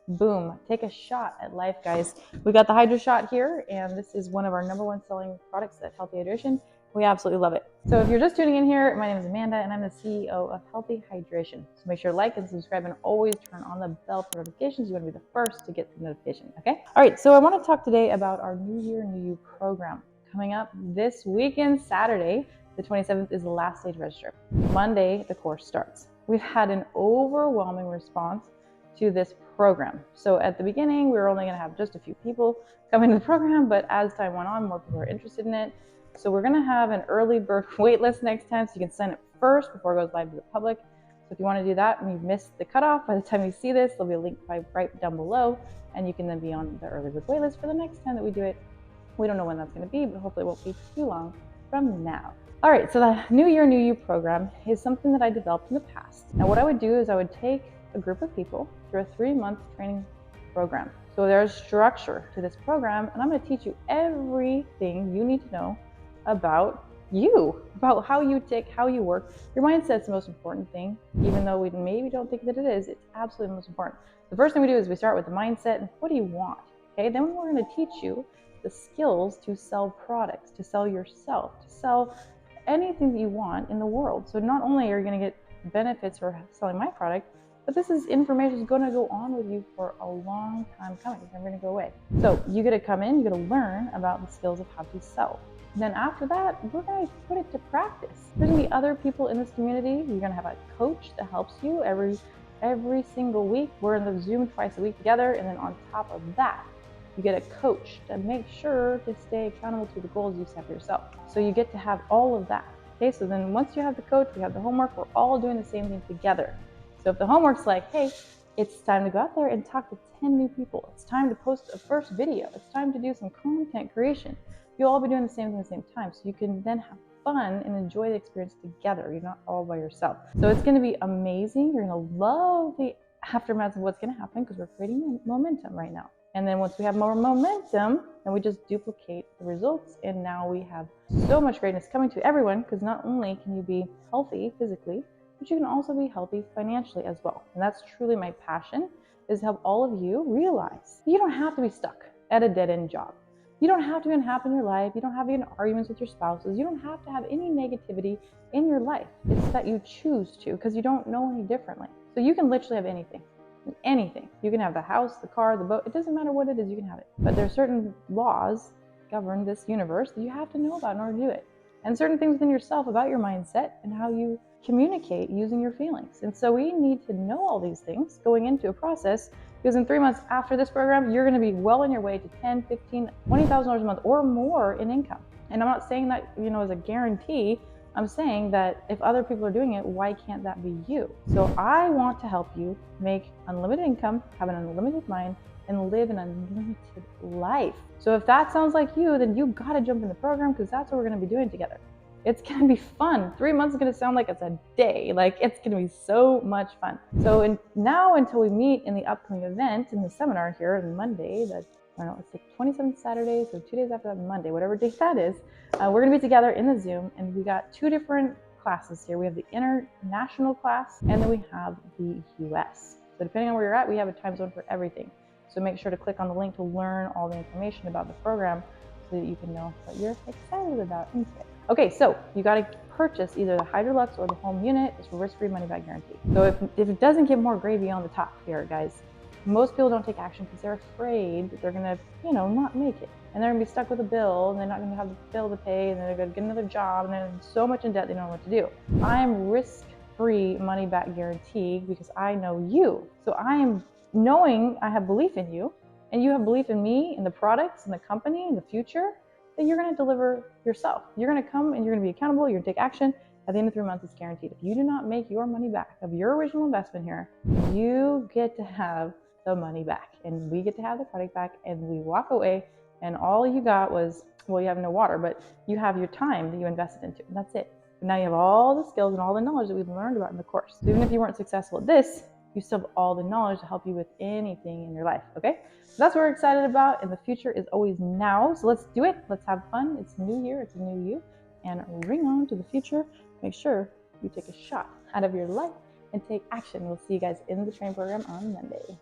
Boom, take a shot at life, guys. We got the Hydro Shot here, and this is one of our #1 selling products at Healthy Hydration. We absolutely love it. So if you're just tuning in here, my name is Amanda, and I'm the CEO of Healthy Hydration. So make sure to like and subscribe, and always turn on the bell for notifications. You want to be the first to get the notification, okay? All right, so I want to talk today about our New Year, New You program. Coming up this weekend, Saturday, the 27th, is the last day to register. Monday, the course starts. We've had an overwhelming response to this program. So at the beginning, we were only going to have just a few people come into the program, but as time went on, more people are interested in it. So we're going to have an early bird wait list next time, so you can sign up first before it goes live to the public. So if you want to do that and you've missed the cutoff, by the time you see this, there'll be a link right down below, and you can then be on the early bird wait list for the next time that we do it. We don't know when that's going to be, but hopefully it won't be too long from now. All right, so the New Year, New You program is something that I developed in the past. Now what I would do is I would take a group of people through a 3-month training program. So there's structure to this program, and I'm going to teach you everything you need to know about you, about how you tick, how you work. Your mindset's the most important thing, even though we maybe don't think that it is. It's absolutely the most important. The first thing we do is we start with the mindset and what do you want? Okay, then we're going to teach you the skills to sell products, to sell yourself, to sell anything that you want in the world. So not only are you going to get benefits for selling my product, but this is information that's going to go on with you for a long time coming. It's never going to go away. So you get to come in, you get to learn about the skills of how to sell. And then after that, we're going to put it to practice. There's going to be other people in this community. You're going to have a coach that helps you every single week. We're in the Zoom twice a week together. And then on top of that, you get a coach to make sure to stay accountable to the goals you set for yourself. So you get to have all of that. Okay, so then once you have the coach, we have the homework, we're all doing the same thing together. So if the homework's like, hey, it's time to go out there and talk to 10 new people. It's time to post a first video. It's time to do some content creation. You'll all be doing the same thing at the same time. So you can then have fun and enjoy the experience together. You're not all by yourself. So it's going to be amazing. You're going to love the aftermath of what's going to happen because we're creating momentum right now. And then once we have more momentum, then we just duplicate the results. And now we have so much greatness coming to everyone, because not only can you be healthy physically, but you can also be healthy financially as well. And that's truly my passion, is to help all of you realize you don't have to be stuck at a dead-end job. You don't have to be unhappy in your life. You don't have to get in arguments with your spouses. You don't have to have any negativity in your life. It's that you choose to, because you don't know any differently. So you can literally have anything. Anything. You can have the house, the car, the boat. It doesn't matter what it is, you can have it. But there are certain laws govern this universe that you have to know about in order to do it. And certain things within yourself about your mindset and how you communicate using your feelings. And so we need to know all these things going into a process, because in 3 months after this program, you're going to be well on your way to $10, $15, $20,000 a month or more in income. And I'm not saying that, as a guarantee. I'm saying that if other people are doing it, why can't that be you? So I want to help you make unlimited income, have an unlimited mind, and live an unlimited life. So if that sounds like you, then you got to jump in the program, because that's what we're going to be doing together. It's going to be fun. 3 months is going to sound like it's a day. Like, it's going to be so much fun. So now until we meet in the upcoming event, in the seminar here on Monday, it's the 27th Saturday, so 2 days after that, Monday, whatever date that is, we're going to be together in the Zoom, and we got 2 different classes here. We have the international class, and then we have the US. So depending on where you're at, we have a time zone for everything. So make sure to click on the link to learn all the information about the program, so that you can know what you're excited about instead. Okay, so you got to purchase either the Hydrolux or the home unit. It's a risk-free money-back guarantee. So if it doesn't get more gravy on the top here, guys, most people don't take action because they're afraid that they're going to, not make it. And they're going to be stuck with a bill, and they're not going to have the bill to pay, and then they're going to get another job, and they're so much in debt they don't know what to do. I'm risk-free money-back guarantee because I know you. So I am knowing I have belief in you, and you have belief in me, in the products, in the company, in the future, that you're going to deliver yourself. You're going to come and you're going to be accountable. You're going to take action. At the end of 3 months, it's guaranteed. If you do not make your money back of your original investment here, you get to have the money back, and we get to have the product back, and we walk away, and all you got was, well, you have no water, but you have your time that you invested into, and that's it. And now you have all the skills and all the knowledge that we've learned about in the course. So even if you weren't successful at this, you still have all the knowledge to help you with anything in your life, okay? So that's what we're excited about, and the future is always now. So let's do it. Let's have fun. It's a new year. It's a new you. And ring on to the future. Make sure you take a shot out of your life and take action. We'll see you guys in the training program on Monday.